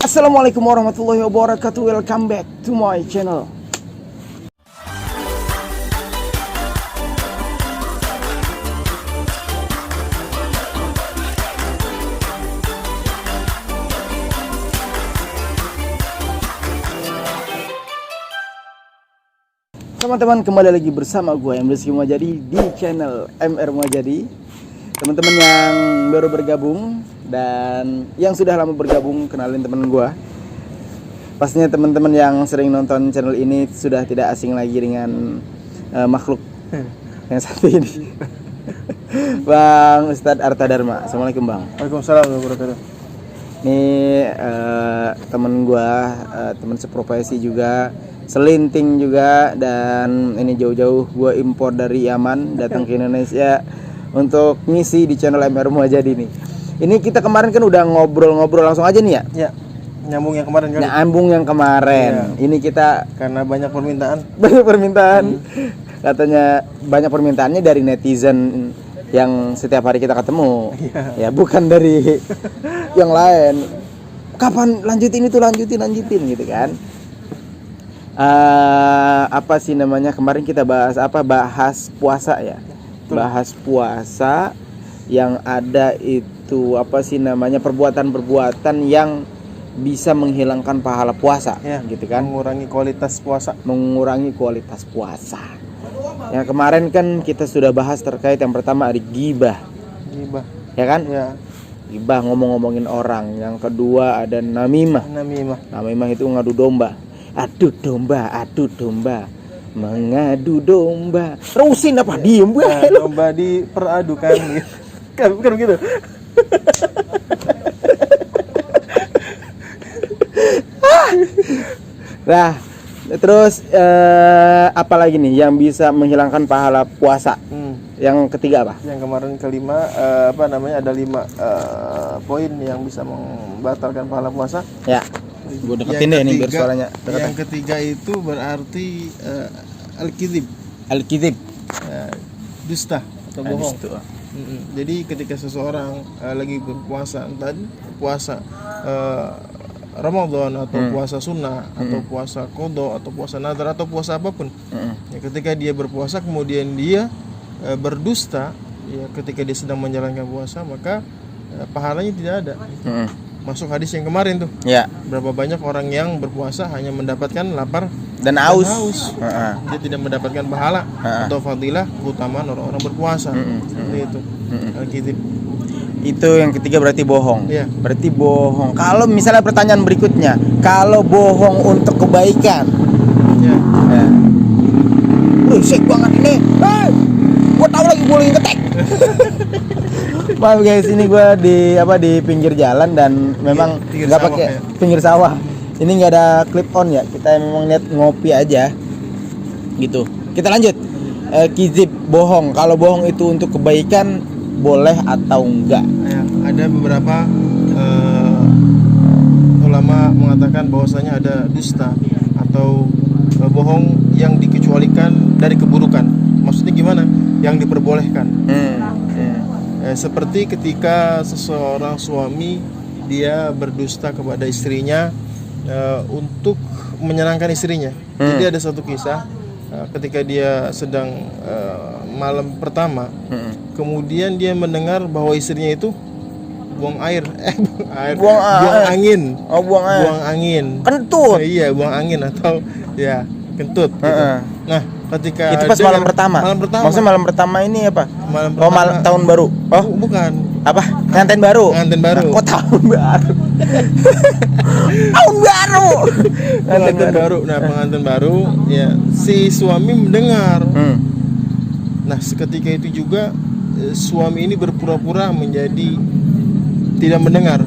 Assalamualaikum warahmatullahi wabarakatuh. Welcome back to my channel. Teman-teman, kembali lagi bersama gue Rizky Muhajadi di channel MR Muhajadi. Teman-teman yang baru bergabung dan yang sudah lama bergabung, kenalin teman gue. Pastinya teman-teman yang sering nonton channel ini sudah tidak asing lagi dengan makhluk yang satu ini. Bang Ustadz Arta Dharma. Assalamualaikum Bang. Waalaikumsalam warahmatullahi wabarakatuh. Ini teman gue, teman seprofesi juga, selinting juga, dan ini jauh-jauh gue impor dari Yaman datang ke Indonesia untuk ngisi di channel MR Muhajadi nih. Ini kita kemarin kan udah ngobrol-ngobrol langsung aja nih ya. Ya, nyambung yang kemarin kan. Nyambung yang kemarin. Ya. Ini kita karena banyak permintaan. Banyak permintaan. Katanya banyak permintaannya dari netizen yang setiap hari kita ketemu. Ya, bukan dari yang lain. Kapan lanjutin itu, lanjutin gitu kan. Apa sih namanya, kemarin kita bahas apa, bahas puasa ya. Bahas puasa yang ada itu apa sih namanya, perbuatan-perbuatan yang bisa menghilangkan pahala puasa ya, gitu kan, mengurangi kualitas puasa. Yang kemarin kan kita sudah bahas terkait yang pertama ada gibah ya kan ya. Gibah, ngomong-ngomongin orang. Yang kedua ada namimah itu ngadu domba. Adu domba, mengadu domba. Terusin apa, diem gue. Domba diperadukan gitu. Kan begitu. Nah, terus apa lagi nih yang bisa menghilangkan pahala puasa? Yang ketiga apa? Yang kemarin kelima, ada 5 poin yang bisa membatalkan pahala puasa. Ya. Gue deketin deh nih biar suaranya deketin. Yang ketiga itu berarti al-kizib, dusta atau bohong. Jadi ketika seseorang lagi berpuasa, entah puasa Ramadan atau puasa sunnah atau puasa qadha atau puasa nadar atau puasa apapun, ya, ketika dia berpuasa kemudian dia berdusta, ya, ketika dia sedang menjalankan puasa, maka pahalanya tidak ada. Masuk hadis yang kemarin tuh. Ya. Berapa banyak orang yang berpuasa hanya mendapatkan lapar dan haus. Dia tidak mendapatkan pahala atau fadilah keutamaan orang-orang berpuasa. Seperti itu. Al-kizib. Itu yang ketiga berarti bohong. Ya. Berarti bohong. Kalau misalnya pertanyaan berikutnya, kalau bohong untuk kebaikan. Ya. Rusik banget ini. Gua tahu lagi boleh ngetek. Maaf guys, ini gue di pinggir jalan dan memang nggak pakai ya. Pinggir sawah. Ini nggak ada clip on ya. Kita memang lihat ngopi aja. Gitu. Kita lanjut. Kizib, bohong. Kalau bohong itu untuk kebaikan, boleh atau enggak? Ya, ada beberapa ulama mengatakan bahwasanya ada dusta atau bohong yang dikecualikan dari keburukan. Maksudnya gimana? Yang diperbolehkan. Seperti ketika seseorang suami dia berdusta kepada istrinya untuk menyenangkan istrinya. Jadi ada satu kisah ketika dia sedang malam pertama, kemudian dia mendengar bahwa istrinya itu buang angin. Buang angin. Kentut. Iya, buang angin atau ya kentut. Gitu. Nah, ketika itu pas malam pertama. Maksudnya malam pertama ini apa? Malam tahun baru. Oh, bukan. Apa? Pengantin baru. Nah, kok tahun baru? Tahun baru. Pengantin baru. Nah, pengantin baru ya si suami mendengar. Nah, seketika itu juga suami ini berpura-pura menjadi tidak mendengar.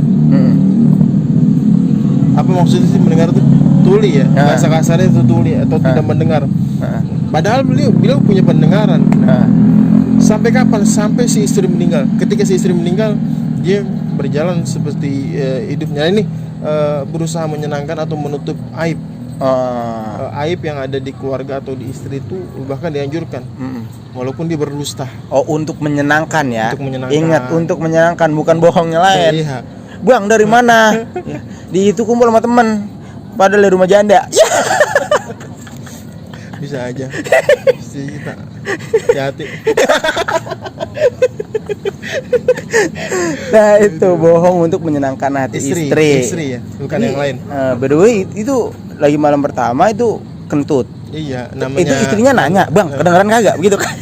Apa maksudnya sih mendengar itu? Tuli ya. Bahasa kasarnya itu tuli atau tidak mendengar. Padahal beliau punya pendengaran. Sampai kapan? Sampai si istri meninggal. Ketika si istri meninggal, dia berjalan seperti hidupnya ini berusaha menyenangkan atau menutup aib. Aib yang ada di keluarga atau di istri itu bahkan dianjurkan. Walaupun dia berdusta. Untuk menyenangkan ya. Untuk menyenangkan. Ingat, untuk menyenangkan, bukan bohongnya lain. Iya. Bang dari mana? Ya, di itu kumpul sama temen, padahal dari rumah janda. Bisa aja. Istri kita hati. Nah itu bohong untuk menyenangkan hati istri. Ya, bukan yang lain. By the way itu lagi malam pertama itu kentut. Iya, namanya. Itu istrinya nanya, bang kedengeran kagak begitu kan?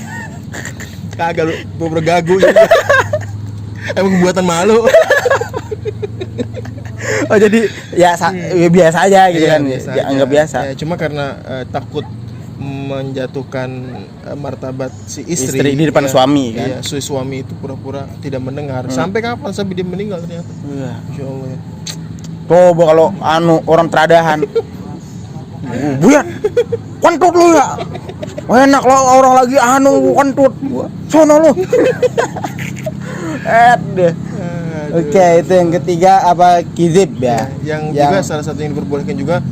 Kagak lu, gue bergagu. Emang buatan malu. Oh jadi ya biasa aja gitu kan? Biasa Ya, aja. anggap biasa. Ya, cuma karena takut menjatuhkan martabat si istri Di depan suami kan? Iya, suami itu pura-pura tidak mendengar. Sampai kapan? Sampai dia meninggal ternyata. Iya. Insya Allah ya. Coba kalau orang teradahan. Buat kentut lu ya. Enak lo orang lagi kentut. Sono lu. Deh. Oke, itu yang ketiga apa kizib ya? Yang juga salah satu yang diperbolehkan juga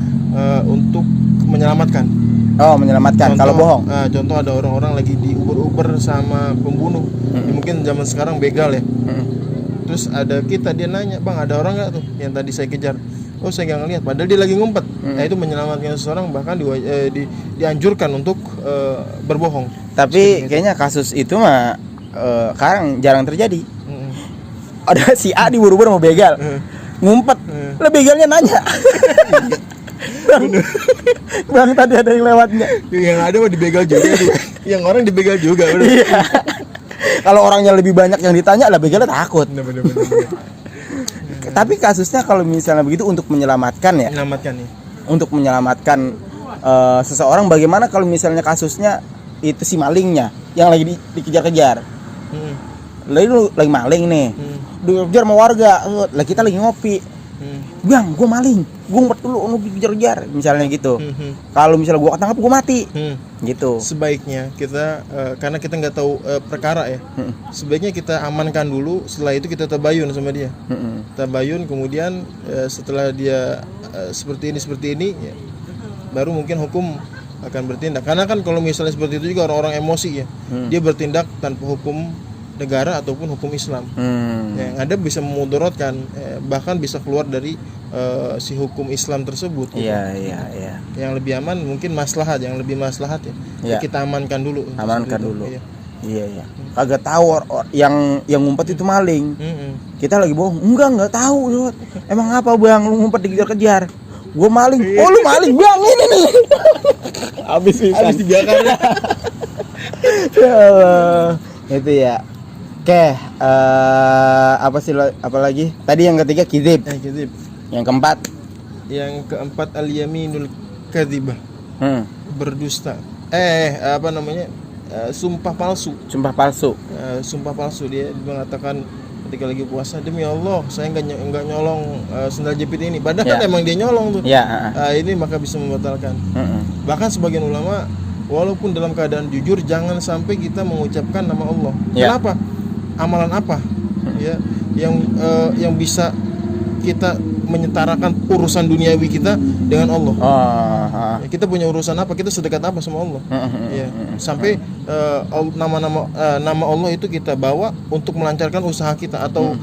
untuk menyelamatkan. Oh, menyelamatkan kalau bohong. Contoh ada orang-orang lagi diuber-uber sama pembunuh. Ya, mungkin zaman sekarang begal ya. Terus ada dia nanya, "Bang, ada orang enggak tuh yang tadi saya kejar?" "Oh, saya nggak ngeliat." Padahal dia lagi ngumpet. Nah, itu menyelamatkan seseorang, bahkan dianjurkan untuk berbohong. Tapi kayaknya kasus itu mah sekarang jarang terjadi. Ada si A diburu-buru sama begal. Ngumpet. Lah begalnya nanya. Bang, tadi ada yang lewatnya. Yang ada mah dibegal juga. Yang orang dibegal juga. Iya. Kalau orangnya lebih banyak yang ditanya lah begalnya takut. Bener. Tapi kasusnya kalau misalnya begitu untuk menyelamatkan ya. Menyelamatkan nih. Untuk menyelamatkan seseorang, bagaimana kalau misalnya kasusnya itu si malingnya yang lagi dikejar-kejar. Lagi maling nih. Dikejar sama warga. Lah kita lagi ngopi. Bang, gue maling, gue ngumpet dulu, lu dikejar-kejar, misalnya gitu. Kalau misalnya gue ketangkap, gue mati, gitu. Sebaiknya kita, karena kita nggak tahu perkara ya, sebaiknya kita amankan dulu. Setelah itu kita tabayun sama dia. Tabayun, kemudian setelah dia seperti ini, ya, baru mungkin hukum akan bertindak. Karena kan kalau misalnya seperti itu juga orang-orang emosi ya, dia bertindak tanpa hukum negara ataupun hukum Islam. Yang ada bisa memudaratkan, bahkan bisa keluar dari si hukum Islam tersebut. Iya. Yang lebih aman mungkin yang lebih maslahat ya. Ya. Kita amankan dulu. Iya. Kagak tahu yang ngumpet itu maling. Kita lagi bohong. Enggak tahu. Emang apa bang lu ngumpet dikejar-kejar? Gue maling. Oh lu maling bang, ini nih. Habis 3 kali. Ya Allah. Itu ya. Oke, apa lagi? Tadi yang ketiga kizib. Yang keempat al-yaminul kadzibah. Berdusta. Sumpah palsu. Sumpah palsu, dia mengatakan ketika lagi puasa, demi Allah saya enggak nyolong sendal jepit ini. Padahal emang dia nyolong tuh. Ini maka bisa membatalkan. Bahkan sebagian ulama, walaupun dalam keadaan jujur, jangan sampai kita mengucapkan nama Allah. Kenapa? Amalan apa ya yang bisa kita menyetarakan urusan duniawi kita dengan Allah? Kita punya urusan apa? Kita sedekat apa sama Allah? Ya, sampai nama Allah itu kita bawa untuk melancarkan usaha kita atau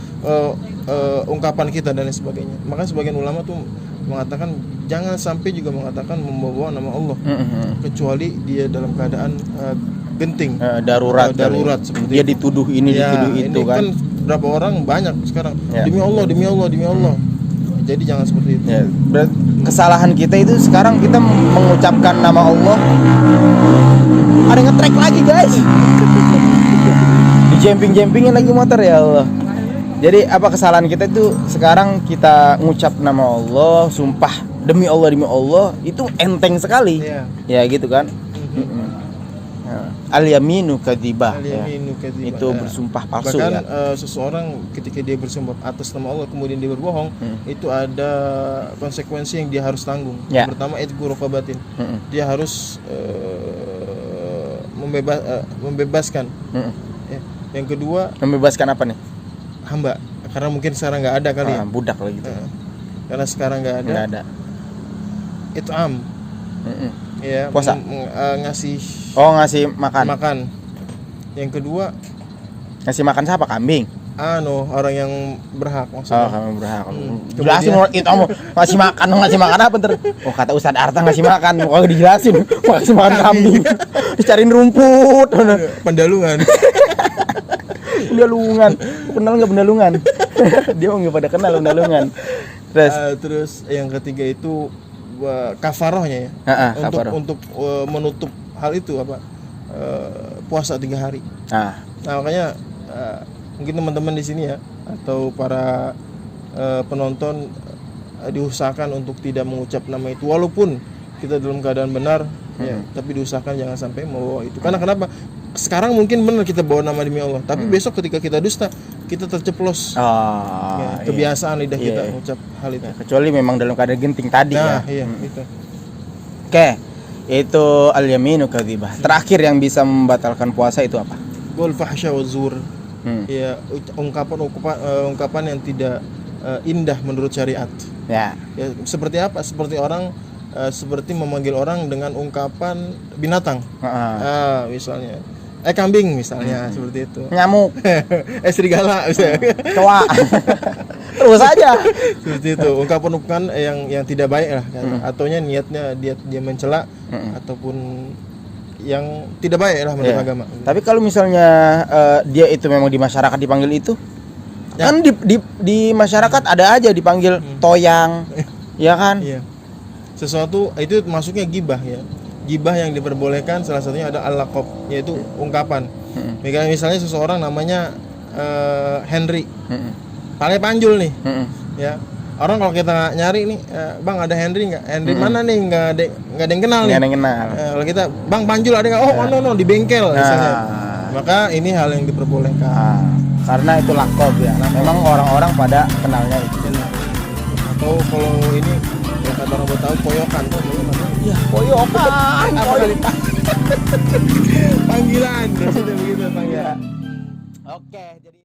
ungkapan kita dan lain sebagainya. Maka sebagian ulama tuh mengatakan jangan sampai juga mengatakan membawa nama Allah kecuali dia dalam keadaan genting, darurat seperti dia dituduh ini dituduh itu ini kan berapa orang banyak sekarang demi Allah jadi jangan seperti itu. Berarti kesalahan kita itu sekarang kita mengucapkan nama Allah. Ada nge-track lagi guys. Di jumpingin lagi motor ya Allah. Jadi apa kesalahan kita itu sekarang kita ngucap nama Allah, sumpah demi Allah itu enteng sekali. Ya gitu kan. Al-yaminu kadzibah. Itu bersumpah palsu. Bahkan seseorang ketika dia bersumpah atas nama Allah kemudian dia berbohong, itu ada konsekuensi yang dia harus tanggung. Yang pertama itqu raqabatin. Dia harus membebaskan. Yang kedua, membebaskan apa nih? Hamba. Karena mungkin sekarang nggak ada kali ya. Budak lah gitu. Karena sekarang nggak ada. It'am. Ya, puasa. Ngasih makan. Yang kedua, ngasih makan siapa? Kambing. orang yang berhak Oh, maksudnya. kamu berhak. Kemudian- Jelasin itu kamu ngasih makan apa ntar? Oh, kata Ustadz Arta ngasih makan, kok dijelasin ngasih makan kambing. Dicariin rumput. Pendalungan. Pendalungan. Kenal nggak pendalungan? Dia mau nggak pada kenal pendalungan. Terus Terus yang ketiga itu kafarohnya ya. kafaroh. Untuk menutup hal itu puasa 3 hari. Nah, Makanya mungkin teman-teman di sini ya atau para penonton diusahakan untuk tidak mengucap nama itu walaupun kita dalam keadaan benar ya, tapi diusahakan jangan sampai membawa itu. Karena kenapa? Sekarang mungkin benar kita bawa nama demi Allah, tapi besok ketika kita dusta kita terceplos kebiasaan lidah kita mengucap hal itu. Ya, kecuali memang dalam keadaan genting tadi ya. Iya, itu. Oke, itu al-yaminu kadzibah. Terakhir yang bisa membatalkan puasa itu apa? Wal fahsya wa zur. Ya, ungkapan yang tidak indah menurut syariat. Ya. Ya, seperti apa? Seperti memanggil orang dengan ungkapan binatang. Misalnya kambing misalnya, seperti itu. Nyamuk, Serigala misalnya. kecoa. Terus aja. Seperti itu, ungkapan yang tidak baik lah kan. Ataunya niatnya dia mencela ataupun yang tidak baik lah menurut agama. Tapi kalau misalnya dia itu memang di masyarakat dipanggil itu, kan di masyarakat ada aja dipanggil toyang, ya kan? Iya. Sesuatu itu masuknya gibah ya. Gibah yang diperbolehkan salah satunya ada al-laqab, yaitu ungkapan. Misalnya seseorang namanya Henry. Paling panjul nih. Ya. Orang kalau kita nyari nih, Bang ada Henry nggak? Henry mana nih? Nggak ada yang kenal nih. Nggak ada yang kenal. Kalau kita Bang Panjul ada nggak? Oh no di bengkel misalnya. Maka ini hal yang diperbolehkan. Karena itu lakob ya. Memang orang-orang pada kenalnya itu. Atau kalau ini ya kata orang Betawi poyokan tuh. Ya, koyokan. Apa kali panggilan? Maksudnya begitu panggilan. Oke, jadi